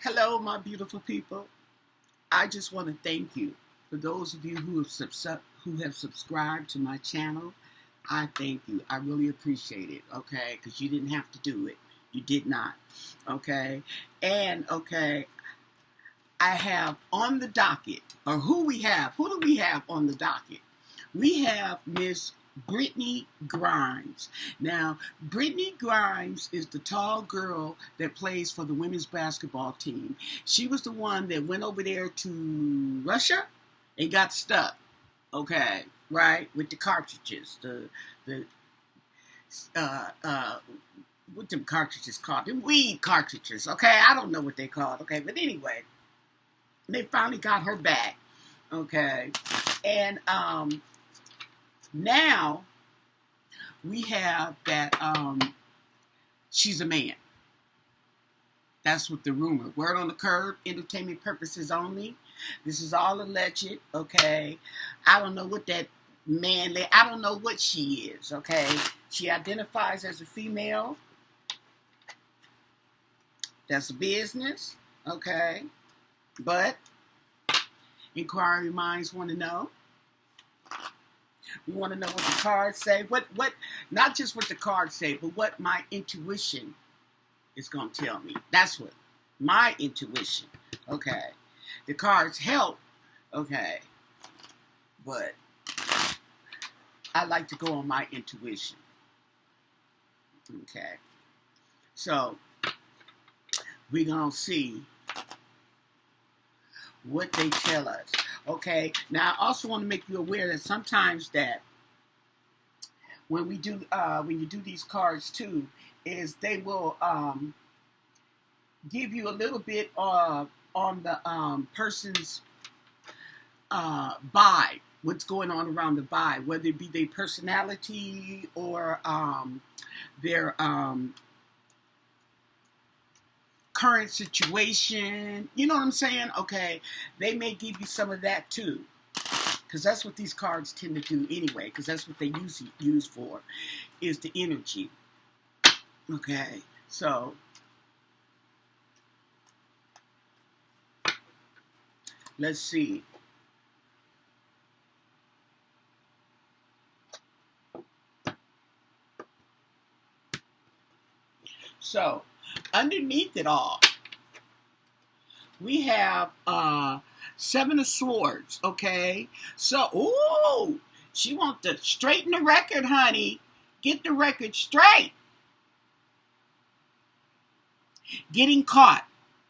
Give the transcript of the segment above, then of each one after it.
Hello, my beautiful people. I just want to thank you for those of you who have subscribed to my channel. I thank you. I really appreciate it. Okay, because you didn't have to do it. You did not. Okay, and I have on the docket, or who we have. Who do we have on the docket? We have Miss Brittany Grimes. Now, Brittany Grimes is the tall girl that plays for the women's basketball team. She was the one that went over there to Russia and got stuck. Okay, right, with the cartridges, the what them cartridges called? Them weed cartridges. Okay, I don't know what they called. Okay, but anyway, they finally got her back. Okay, and now we have that she's a man. That's what the rumor. Word on the curb, entertainment purposes only. This is all alleged, okay? I don't know what that man, I don't know what she is, okay? She identifies as a female. That's a business, okay? But inquiry minds want to know. We want to know what the cards say. What not just what the cards say, but what my intuition is going to tell me. That's what my intuition. Okay. The cards help. Okay. But I like to go on my intuition. Okay. So we're going to see what they tell us. Okay. Now I also want to make you aware that sometimes that when you do these cards too, is they will give you a little bit on the person's vibe, what's going on around the vibe, whether it be their personality or their current situation. You know what I'm saying? Okay, they may give you some of that too, because that's what these cards tend to do anyway, because that's what they use for, is the energy. Okay, so let's see. So underneath it all, we have Seven of Swords. Okay, so ooh, she wants to straighten the record, honey. Get the record straight. Getting caught.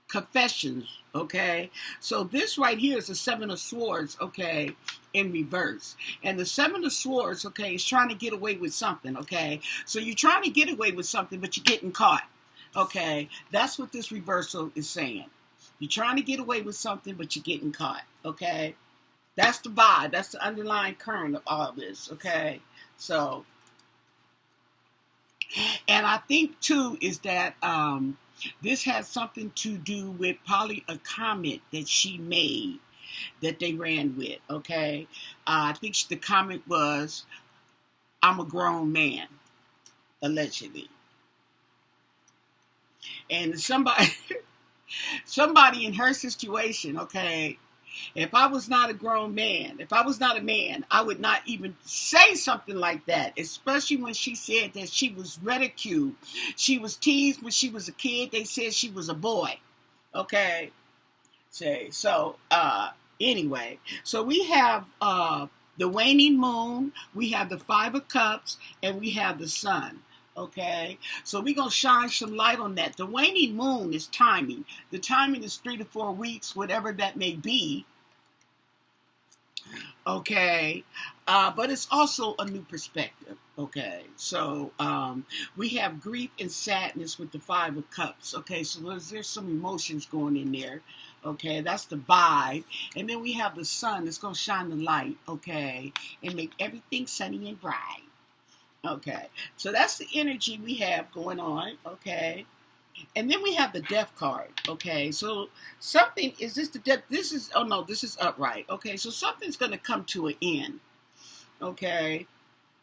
Confessions. Okay, so this right here is the Seven of Swords. Okay, in reverse, and the Seven of Swords, okay, is trying to get away with something. Okay, so you're trying to get away with something, but you're getting caught. Okay, that's what this reversal is saying. You're trying to get away with something, but you're getting caught. Okay, that's the vibe. That's the underlying current of all this. Okay, so, and I think too is that this has something to do with probably a comment that she made that they ran with. Okay, I think the comment was, "I'm a grown man," allegedly, and somebody in her situation. Okay, if I was not a grown man, if I was not a man, I would not even say something like that, especially when she said that she was ridiculed. She was teased when she was a kid. They said she was a boy. Okay. So, anyway, so we have the waning moon, we have the Five of Cups, and we have the sun. Okay, so we're going to shine some light on that. The waning moon is timing. The timing is 3 to 4 weeks, whatever that may be. Okay, but it's also a new perspective. Okay, so we have grief and sadness with the Five of Cups. Okay, so there's some emotions going in there. Okay, that's the vibe. And then we have the sun that's going to shine the light. Okay, and make everything sunny and bright. Okay, so that's the energy we have going on. Okay, and then we have the death card. Okay, so something, is this the death? This is, oh no, this is upright. Okay, so something's going to come to an end. Okay,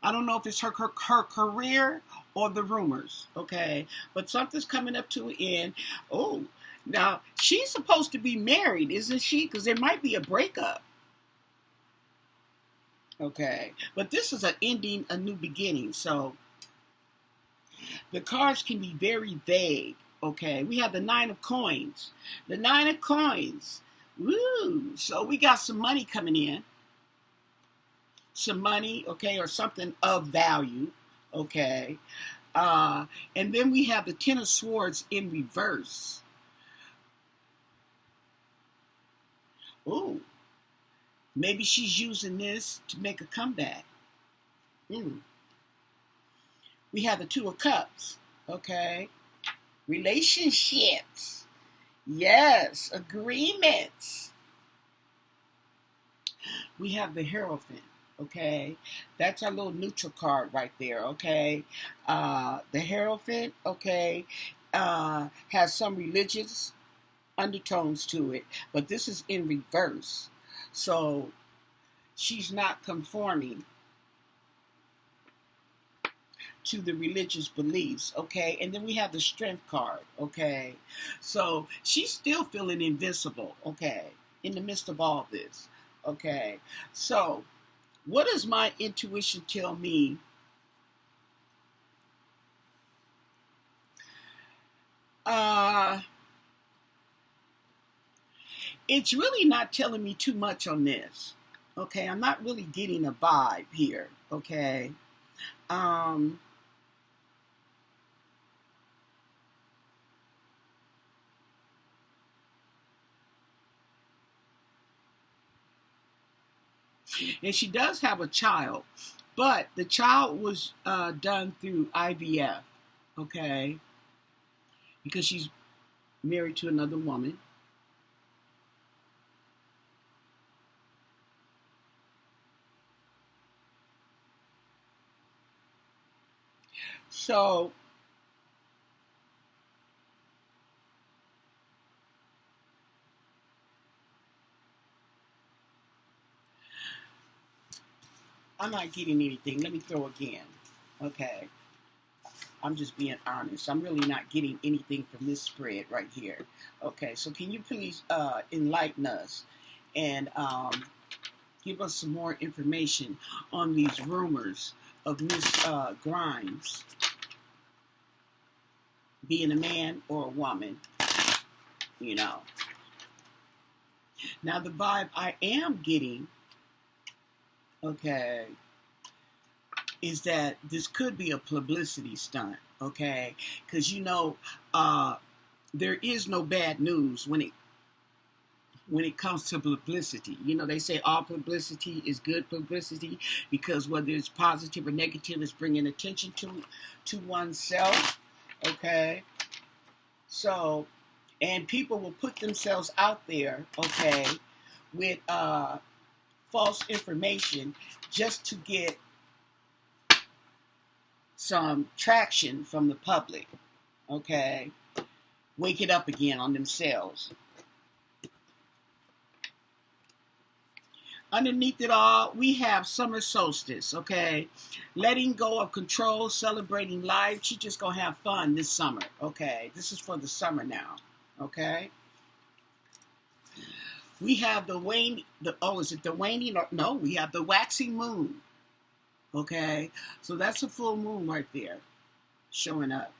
I don't know if it's her career or the rumors. Okay, but something's coming up to an end. Oh, Now, she's supposed to be married, isn't she? Because there might be a breakup. Okay. But this is an ending, a new beginning. So the cards can be very vague. Okay. We have the Nine of Coins. The Nine of Coins. Woo. So we got some money coming in. Some money, okay, or something of value. Okay. And then we have the Ten of Swords in reverse. Ooh. Maybe she's using this to make a comeback. We have the Two of Cups. Okay. Relationships. Yes. Agreements. We have the Hierophant. Okay. That's our little neutral card right there. Okay. The Hierophant, okay, has some religious undertones to it, but this is in reverse. So she's not conforming to the religious beliefs, okay? And then we have the Strength card, okay? So she's still feeling invincible, okay, in the midst of all this, okay? So what does my intuition tell me? It's really not telling me too much on this. Okay, I'm not really getting a vibe here. Okay. And she does have a child, but the child was done through IVF. Okay, because she's married to another woman. So I'm not getting anything. Let me throw again. Okay. I'm just being honest. I'm really not getting anything from this spread right here. Okay, so can you please enlighten us and give us some more information on these rumors of Miss Grimes being a man or a woman, you know. Now the vibe I am getting, okay, is that this could be a publicity stunt, okay? Because, you know, there is no bad news when it comes to publicity. You know, they say all publicity is good publicity because whether it's positive or negative, it's bringing attention to oneself, okay? So, and people will put themselves out there, okay, with false information just to get some traction from the public, okay? Wake it up again on themselves. Underneath it all, we have summer solstice, okay? Letting go of control, celebrating life. She's just going to have fun this summer, okay? This is for the summer now, okay? We have the waning, is it the waning? Or, no, we have the waxing moon, okay? So that's a full moon right there showing up.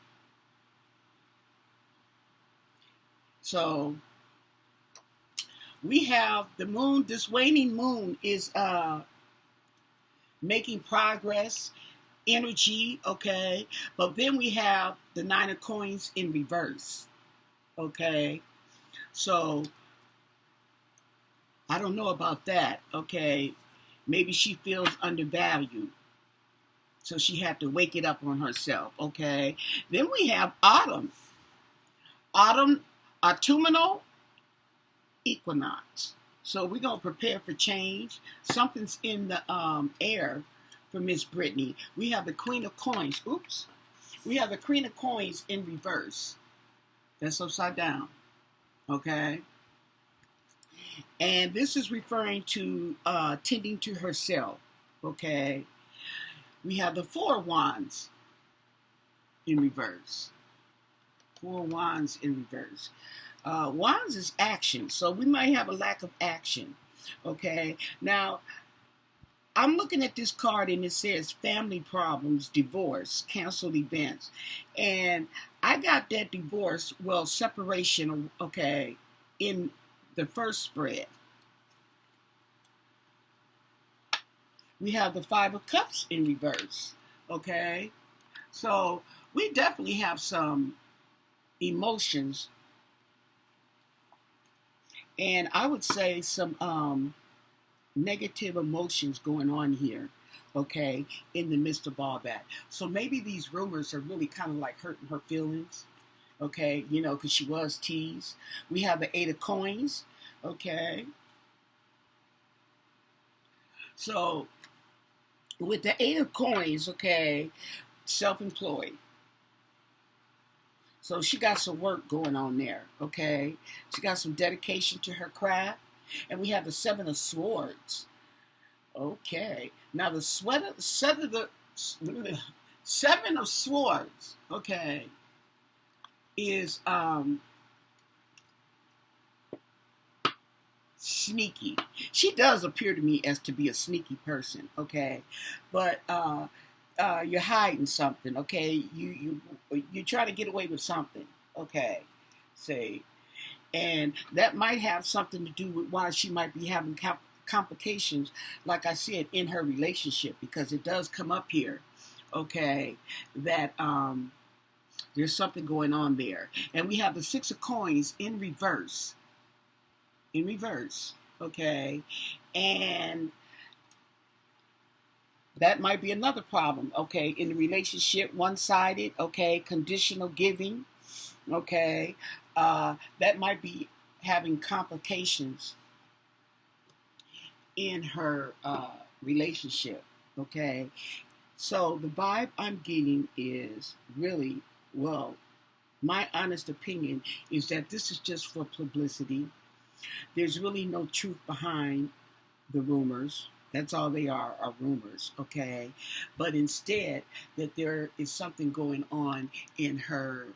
So we have the moon. This waning moon is making progress, energy, okay? But then we have the Nine of Coins in reverse, okay? So I don't know about that, okay? Maybe she feels undervalued, so she had to wake it up on herself, okay? Then we have autumn. Autumnal equinox. So we're going to prepare for change. Something's in the air for Miss Brittany. We have the Queen of Coins. Oops. We have the Queen of Coins in reverse. That's upside down. Okay? And this is referring to tending to herself. Okay? We have the Four of Wands in reverse. Four of Wands in reverse. Wands is action, so we might have a lack of action. Okay, now I'm looking at this card and it says family problems, divorce, canceled events, and I got that divorce, well, separation, okay, in the first spread. We have the Five of Cups in reverse, okay? So we definitely have some emotions, and I would say some negative emotions going on here, okay, in the midst of all that. So maybe these rumors are really kind of like hurting her feelings, okay, you know, because she was teased. We have the Eight of Coins, okay. So with the Eight of Coins, okay, self-employed. So she got some work going on there, okay? She got some dedication to her craft. And we have the Seven of Swords. Okay. Now the Seven of Swords, okay, is sneaky. She does appear to me as to be a sneaky person, okay? But you're hiding something, okay? You try to get away with something, okay? Say, and that might have something to do with why she might be having complications, like I said, in her relationship, because it does come up here, okay, that there's something going on there. And we have the Six of Coins in reverse, okay, and that might be another problem, okay, in the relationship, one-sided, okay, conditional giving, okay, that might be having complications in her relationship, okay. So the vibe I'm getting is really, well, my honest opinion is that this is just for publicity. There's really no truth behind the rumors. That's all they are rumors, okay? But instead, that there is something going on in her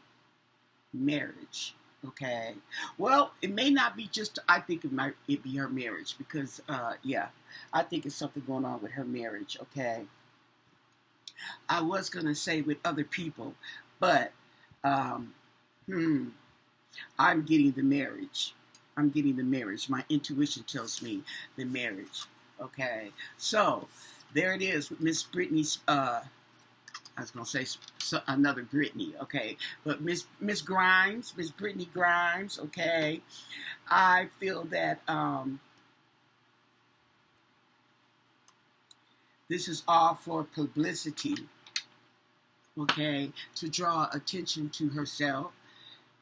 marriage, okay? Well, it may not be just, I think it be her marriage, because, yeah, I think it's something going on with her marriage, okay? I was going to say with other people, but, I'm getting the marriage. I'm getting the marriage. My intuition tells me the marriage. Okay. So there it is with Miss Brittany's. I was gonna say another Brittany. Okay, but Miss Grimes, Miss Brittany Grimes. Okay, I feel that this is all for publicity. Okay, to draw attention to herself.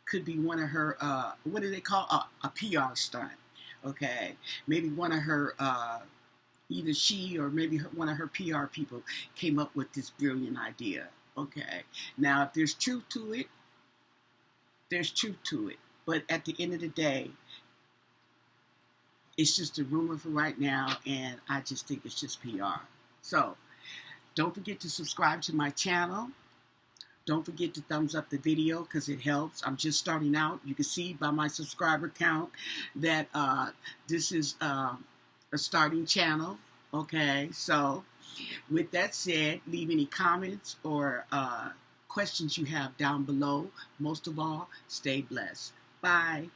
Could be one of her, what do they call a PR stunt? Okay, maybe one of her, either she or maybe one of her PR people came up with this brilliant idea. Okay, now if there's truth to it, there's truth to it. But at the end of the day, it's just a rumor for right now, and I just think it's just PR. So don't forget to subscribe to my channel. Don't forget to thumbs up the video because it helps. I'm just starting out. You can see by my subscriber count that this is a starting channel. Okay, so with that said, leave any comments or questions you have down below. Most of all, stay blessed. Bye.